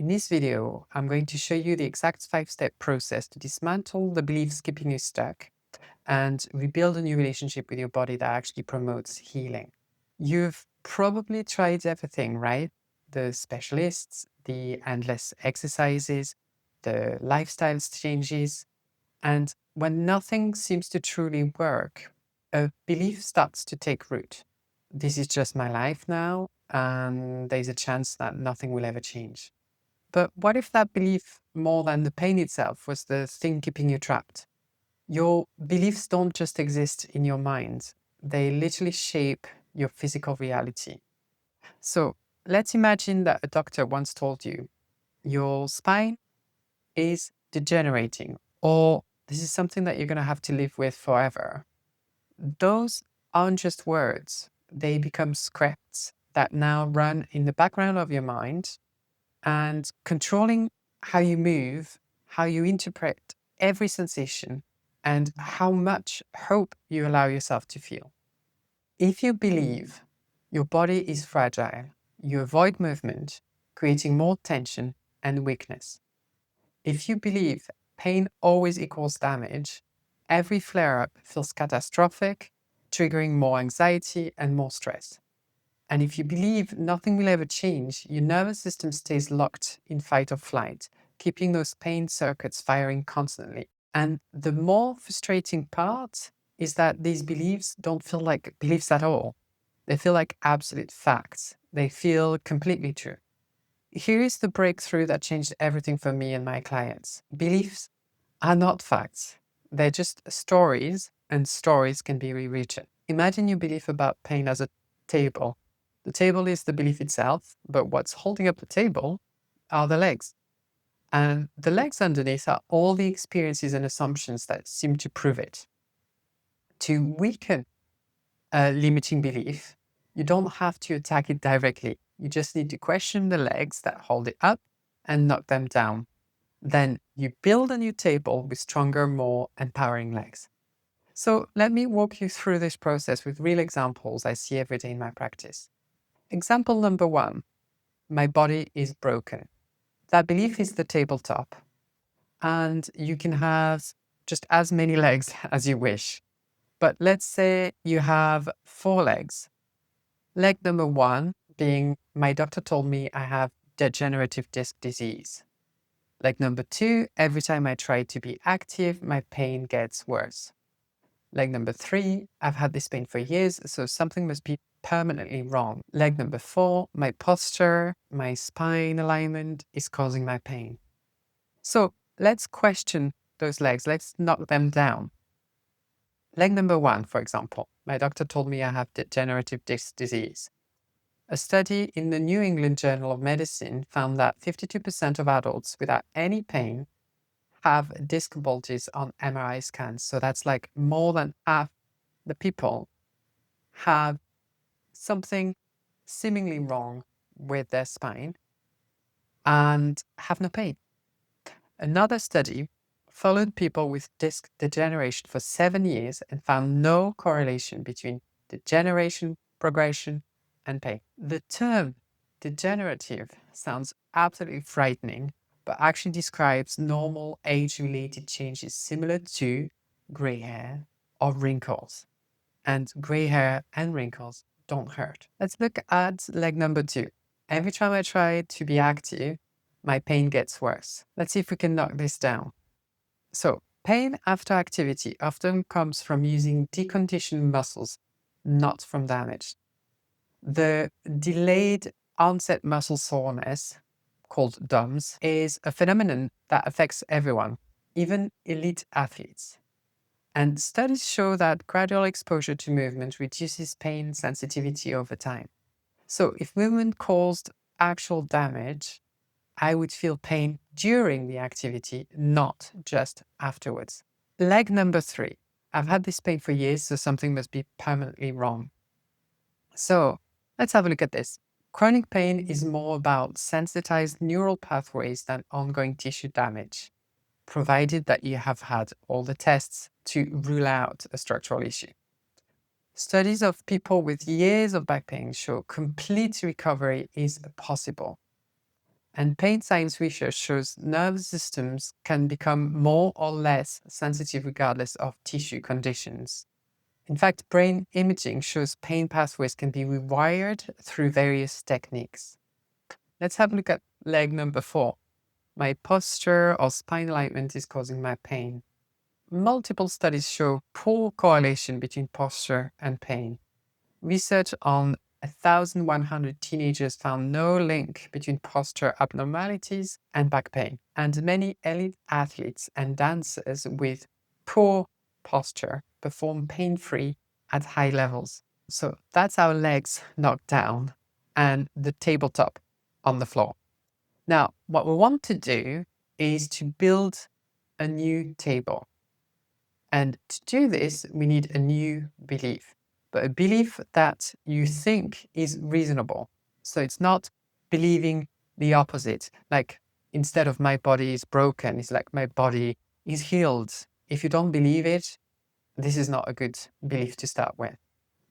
In this video, I'm going to show you the exact 5-step process to dismantle the beliefs keeping you stuck and rebuild a new relationship with your body that actually promotes healing. You've probably tried everything, right? The specialists, the endless exercises, the lifestyle changes, and when nothing seems to truly work, a belief starts to take root. This is just my life now, and there's a chance that nothing will ever change. But what if that belief, more than the pain itself, was the thing keeping you trapped? Your beliefs don't just exist in your mind, they literally shape your physical reality. So let's imagine that a doctor once told you your spine is degenerating, or this is something that you're going to have to live with forever. Those aren't just words, they become scripts that now run in the background of your mind and controlling how you move, how you interpret every sensation, and how much hope you allow yourself to feel. If you believe your body is fragile, you avoid movement, creating more tension and weakness. If you believe pain always equals damage, every flare up feels catastrophic, triggering more anxiety and more stress. And if you believe nothing will ever change, your nervous system stays locked in fight or flight, keeping those pain circuits firing constantly. And the more frustrating part is that these beliefs don't feel like beliefs at all. They feel like absolute facts. They feel completely true. Here is the breakthrough that changed everything for me and my clients. Beliefs are not facts. They're just stories, and stories can be rewritten. Imagine your belief about pain as a table. The table is the belief itself, but what's holding up the table are the legs. And the legs underneath are all the experiences and assumptions that seem to prove it. To weaken a limiting belief, you don't have to attack it directly. You just need to question the legs that hold it up and knock them down. Then you build a new table with stronger, more empowering legs. So let me walk you through this process with real examples I see every day in my practice. Example number 1, my body is broken. That belief is the tabletop, and you can have just as many legs as you wish. But let's say you have 4 legs. Leg number 1 being, my doctor told me I have degenerative disc disease. Leg number 2, every time I try to be active, my pain gets worse. Leg number 3, I've had this pain for years, so something must be permanently wrong. Leg number 4, my posture, my spine alignment is causing my pain. So let's question those legs. Let's knock them down. Leg number 1, for example, my doctor told me I have degenerative disc disease. A study in the New England Journal of Medicine found that 52% of adults without any pain have disc bulges on MRI scans. So that's like more than half the people have something seemingly wrong with their spine and have no pain. Another study followed people with disc degeneration for 7 years and found no correlation between degeneration, progression, and pain. The term degenerative sounds absolutely frightening, but actually describes normal age-related changes similar to gray hair or wrinkles. And gray hair and wrinkles don't hurt. Let's look at leg number 2. Every time I try to be active, my pain gets worse. Let's see if we can knock this down. So, pain after activity often comes from using deconditioned muscles, not from damage. The delayed onset muscle soreness, called DOMS, is a phenomenon that affects everyone, even elite athletes. And studies show that gradual exposure to movement reduces pain sensitivity over time. So if movement caused actual damage, I would feel pain during the activity, not just afterwards. Leg number 3. I've had this pain for years, so something must be permanently wrong. So let's have a look at this. Chronic pain is more about sensitized neural pathways than ongoing tissue damage, provided that you have had all the tests to rule out a structural issue. Studies of people with years of back pain show complete recovery is possible. And pain science research shows nervous systems can become more or less sensitive regardless of tissue conditions. In fact, brain imaging shows pain pathways can be rewired through various techniques. Let's have a look at leg number 4. My posture or spine alignment is causing my pain. Multiple studies show poor correlation between posture and pain. Research on 1,100 teenagers found no link between posture abnormalities and back pain, and many elite athletes and dancers with poor posture perform pain-free at high levels. So that's our legs knocked down and the tabletop on the floor. Now, what we want to do is to build a new table. And to do this, we need a new belief, but a belief that you think is reasonable. So it's not believing the opposite. Like instead of my body is broken, it's like my body is healed. If you don't believe it, this is not a good belief to start with.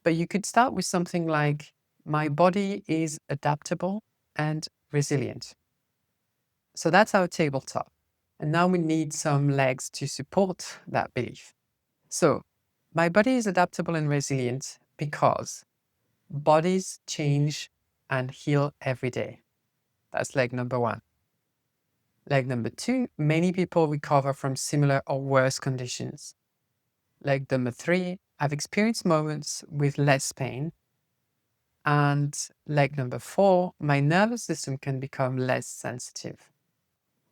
But you could start with something like, my body is adaptable and resilient. So that's our tabletop. And now we need some legs to support that belief. So my body is adaptable and resilient because bodies change and heal every day. That's leg number 1. Leg number 2, many people recover from similar or worse conditions. Leg number 3, I've experienced moments with less pain. And leg number 4, my nervous system can become less sensitive.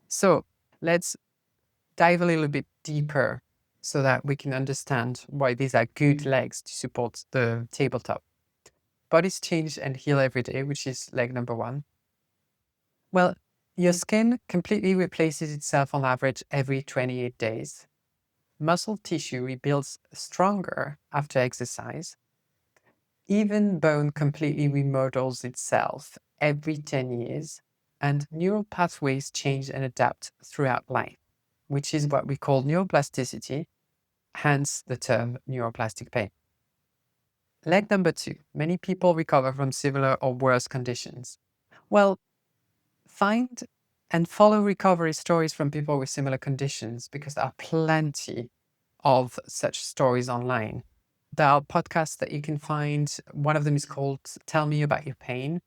So let's dive a little bit deeper so that we can understand why these are good legs to support the tabletop. Bodies change and heal every day, which is leg number 1. Well, your skin completely replaces itself on average every 28 days. Muscle tissue rebuilds stronger after exercise. Even bone completely remodels itself every 10 years, and neural pathways change and adapt throughout life, which is what we call neuroplasticity, hence the term neuroplastic pain. Leg number 2, many people recover from similar or worse conditions. Well, find and follow recovery stories from people with similar conditions because there are plenty of such stories online. There are podcasts that you can find. One of them is called Tell Me About Your Pain,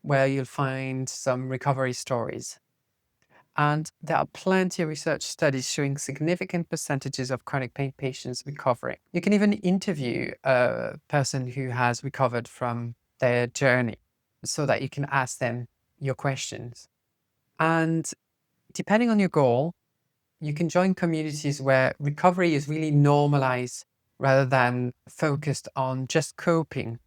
where you'll find some recovery stories. And there are plenty of research studies showing significant percentages of chronic pain patients recovering. You can even interview a person who has recovered from their journey so that you can ask them your questions. And depending on your goal, you can join communities where recovery is really normalized rather than focused on just coping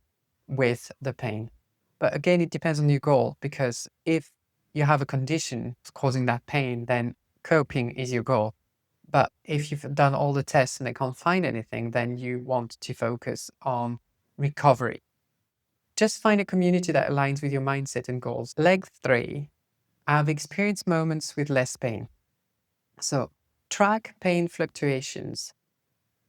with the pain. But again, it depends on your goal, because if you have a condition causing that pain, then coping is your goal. But if you've done all the tests and they can't find anything, then you want to focus on recovery. Just find a community that aligns with your mindset and goals. Leg 3, I've experienced moments with less pain. So track pain fluctuations.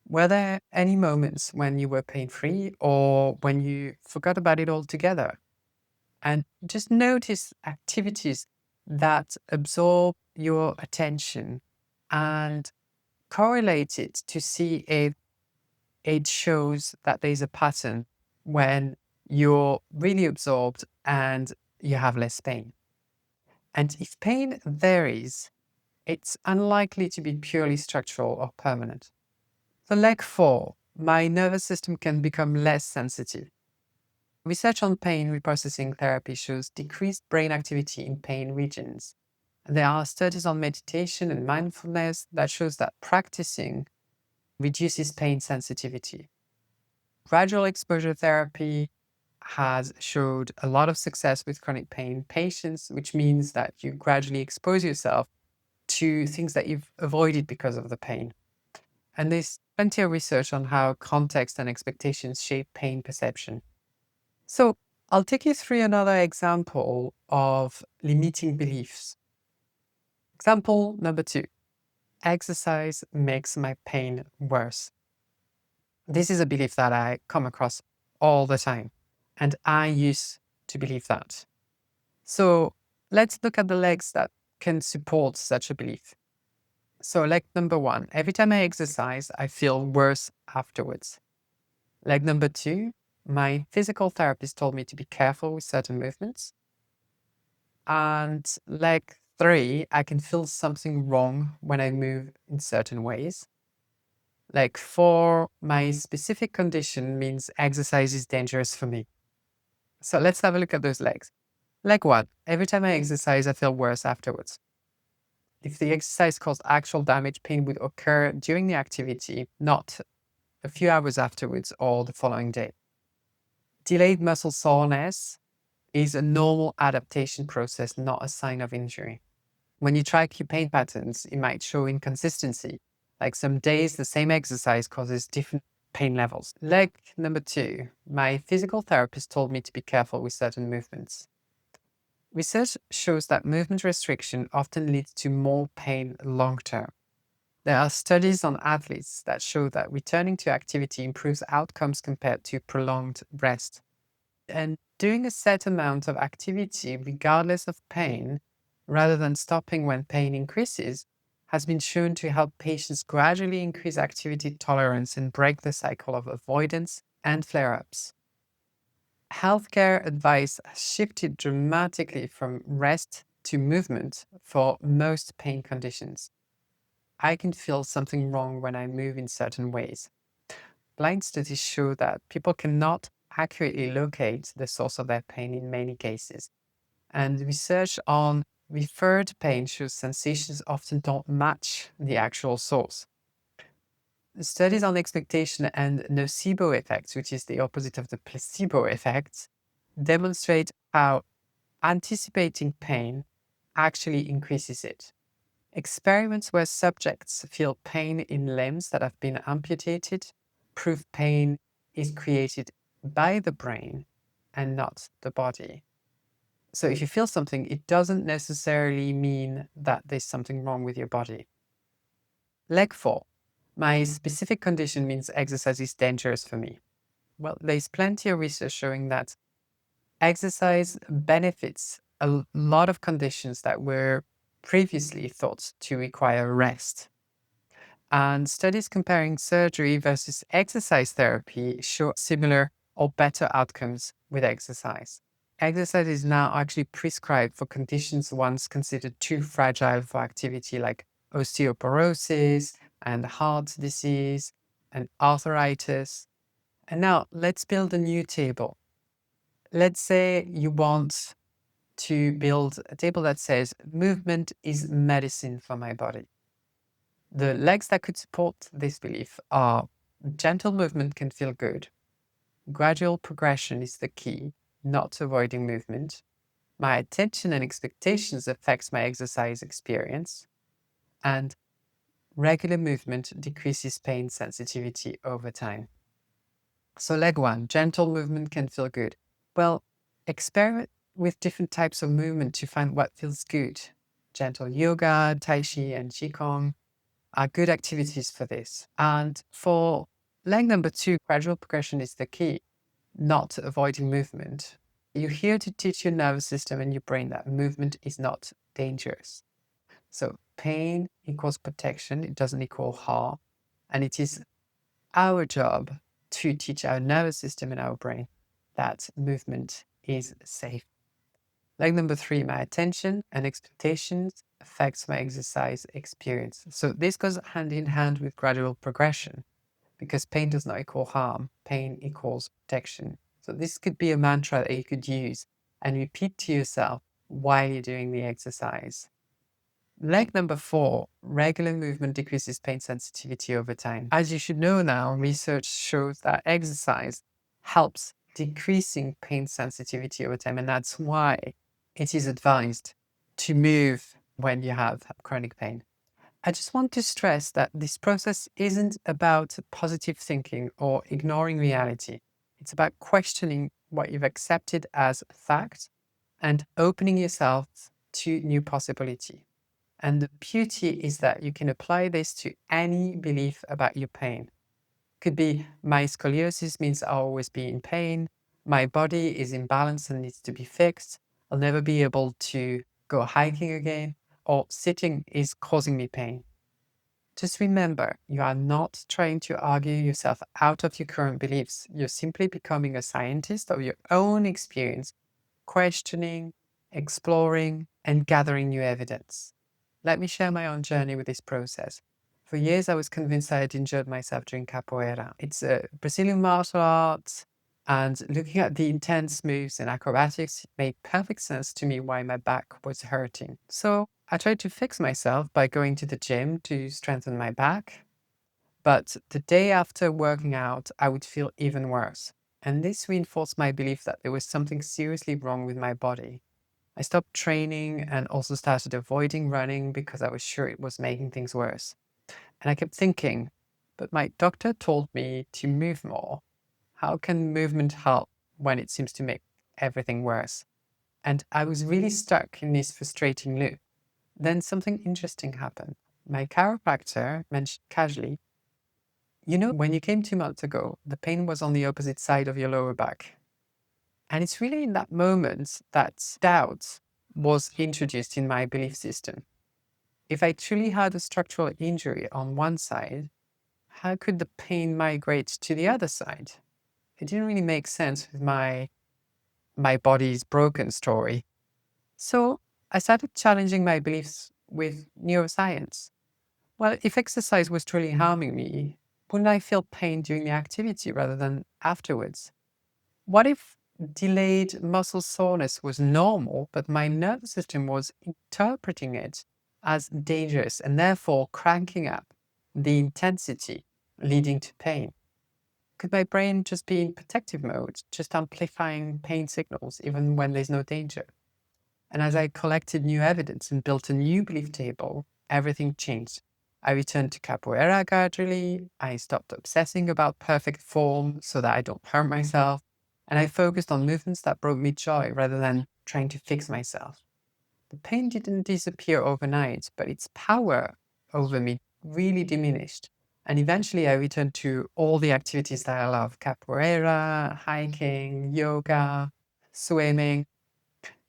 Were there any moments when you were pain-free or when you forgot about it altogether? And just notice activities that absorb your attention and correlate it to see if it shows that there's a pattern when you're really absorbed and you have less pain. And if pain varies, it's unlikely to be purely structural or permanent. So leg 4, my nervous system can become less sensitive. Research on pain reprocessing therapy shows decreased brain activity in pain regions. There are studies on meditation and mindfulness that shows that practicing reduces pain sensitivity. Gradual exposure therapy has showed a lot of success with chronic pain patients, which means that you gradually expose yourself to things that you've avoided because of the pain. And there's plenty of research on how context and expectations shape pain perception. So I'll take you through another example of limiting beliefs. Example number 2, exercise makes my pain worse. This is a belief that I come across all the time, and I used to believe that. So Let's look at the legs that can support such a belief. So leg number 1, every time I exercise, I feel worse afterwards. Leg number 2, my physical therapist told me to be careful with certain movements. And leg 3, I can feel something wrong when I move in certain ways. Leg 4, my specific condition means exercise is dangerous for me. So let's have a look at those legs. Leg 1, every time I exercise, I feel worse afterwards. If the exercise caused actual damage, pain would occur during the activity, not a few hours afterwards or the following day. Delayed muscle soreness is a normal adaptation process, not a sign of injury. When you track your pain patterns, it might show inconsistency, like some days the same exercise causes different pain levels. Leg number 2, my physical therapist told me to be careful with certain movements. Research shows that movement restriction often leads to more pain long term. There are studies on athletes that show that returning to activity improves outcomes compared to prolonged rest. And doing a set amount of activity, regardless of pain, rather than stopping when pain increases, has been shown to help patients gradually increase activity tolerance and break the cycle of avoidance and flare ups. Healthcare advice has shifted dramatically from rest to movement for most pain conditions. I can feel something wrong when I move in certain ways. Blind studies show that people cannot accurately locate the source of their pain in many cases. And research on referred pain shows sensations often don't match the actual source. Studies on expectation and nocebo effects, which is the opposite of the placebo effect, demonstrate how anticipating pain actually increases it. Experiments where subjects feel pain in limbs that have been amputated prove pain is created by the brain and not the body. So if you feel something, it doesn't necessarily mean that there's something wrong with your body. Leg 4. My specific condition means exercise is dangerous for me. Well, there's plenty of research showing that exercise benefits a lot of conditions that were previously thought to require rest. And studies comparing surgery versus exercise therapy show similar or better outcomes with exercise. Exercise is now actually prescribed for conditions once considered too fragile for activity, like osteoporosis and heart disease and arthritis. And now let's build a new table. Let's say you want to build a table that says movement is medicine for my body. The legs that could support this belief are gentle movement can feel good. Gradual progression is the key, not avoiding movement. My attention and expectations affects my exercise experience. And regular movement decreases pain sensitivity over time. So leg 1, gentle movement can feel good. Well, experiment with different types of movement to find what feels good. Gentle yoga, tai chi, and qigong are good activities for this. And for leg number 2, gradual progression is the key, not avoiding movement. You're here to teach your nervous system and your brain that movement is not dangerous. So pain equals protection, it doesn't equal harm. And it is our job to teach our nervous system and our brain that movement is safe. Leg number 3, my attention and expectations affects my exercise experience. So this goes hand in hand with gradual progression because pain does not equal harm. Pain equals protection. So this could be a mantra that you could use and repeat to yourself while you're doing the exercise. Leg number 4, regular movement decreases pain sensitivity over time. As you should know now, research shows that exercise helps decreasing pain sensitivity over time, and that's why it is advised to move when you have chronic pain. I just want to stress that this process isn't about positive thinking or ignoring reality. It's about questioning what you've accepted as fact and opening yourself to new possibility. And the beauty is that you can apply this to any belief about your pain. Could be my scoliosis means I'll always be in pain. My body is imbalanced and needs to be fixed. I'll never be able to go hiking again, or sitting is causing me pain. Just remember, you are not trying to argue yourself out of your current beliefs. You're simply becoming a scientist of your own experience, questioning, exploring, and gathering new evidence. Let me share my own journey with this process. For years, I was convinced I had injured myself during capoeira. It's a Brazilian martial art, and looking at the intense moves and acrobatics, it made perfect sense to me why my back was hurting. So I tried to fix myself by going to the gym to strengthen my back. But the day after working out, I would feel even worse. And this reinforced my belief that there was something seriously wrong with my body. I stopped training and also started avoiding running because I was sure it was making things worse. And I kept thinking, but my doctor told me to move more. How can movement help when it seems to make everything worse? And I was really stuck in this frustrating loop. Then something interesting happened. My chiropractor mentioned casually, when you came 2 months ago, the pain was on the opposite side of your lower back. And it's really in that moment that doubt was introduced in my belief system. If I truly had a structural injury on one side, how could the pain migrate to the other side? It didn't really make sense with my body's broken story. So I started challenging my beliefs with neuroscience. Well, if exercise was truly harming me, wouldn't I feel pain during the activity rather than afterwards? What if delayed muscle soreness was normal, but my nervous system was interpreting it as dangerous and therefore cranking up the intensity, leading to pain? Could my brain just be in protective mode, just amplifying pain signals even when there's no danger? And as I collected new evidence and built a new belief table, everything changed. I returned to capoeira gradually. I stopped obsessing about perfect form so that I don't hurt myself. And I focused on movements that brought me joy rather than trying to fix myself. The pain didn't disappear overnight, but its power over me really diminished. And eventually I returned to all the activities that I love: capoeira, hiking, yoga, swimming.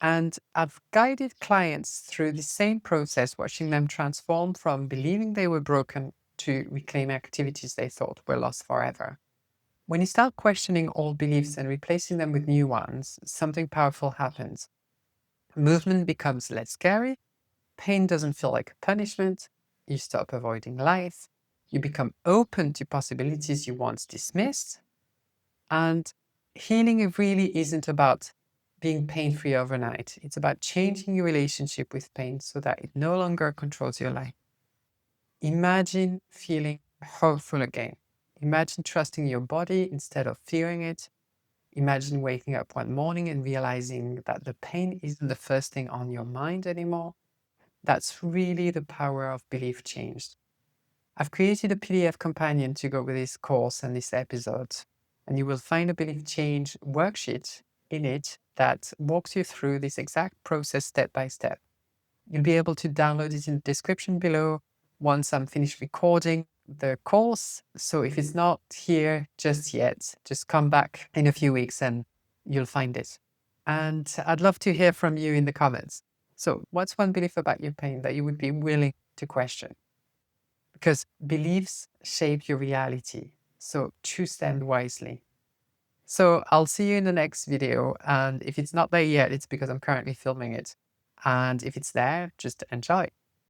And I've guided clients through the same process, watching them transform from believing they were broken to reclaim activities they thought were lost forever. When you start questioning old beliefs and replacing them with new ones, something powerful happens. Movement becomes less scary, pain doesn't feel like a punishment, you stop avoiding life, you become open to possibilities you once dismissed, and healing really isn't about being pain-free overnight. It's about changing your relationship with pain so that it no longer controls your life. Imagine feeling hopeful again. Imagine trusting your body instead of fearing it. Imagine waking up one morning and realizing that the pain isn't the first thing on your mind anymore. That's really the power of belief change. I've created a PDF companion to go with this course and this episode, and you will find a belief change worksheet in it that walks you through this exact process step by step. You'll be able to download it in the description below once I'm finished recording the course. So if it's not here just yet, just come back in a few weeks and you'll find it. And I'd love to hear from you in the comments. So what's one belief about your pain that you would be willing to question? Because beliefs shape your reality. So choose them wisely. So I'll see you in the next video. And if it's not there yet, it's because I'm currently filming it. And if it's there, just enjoy.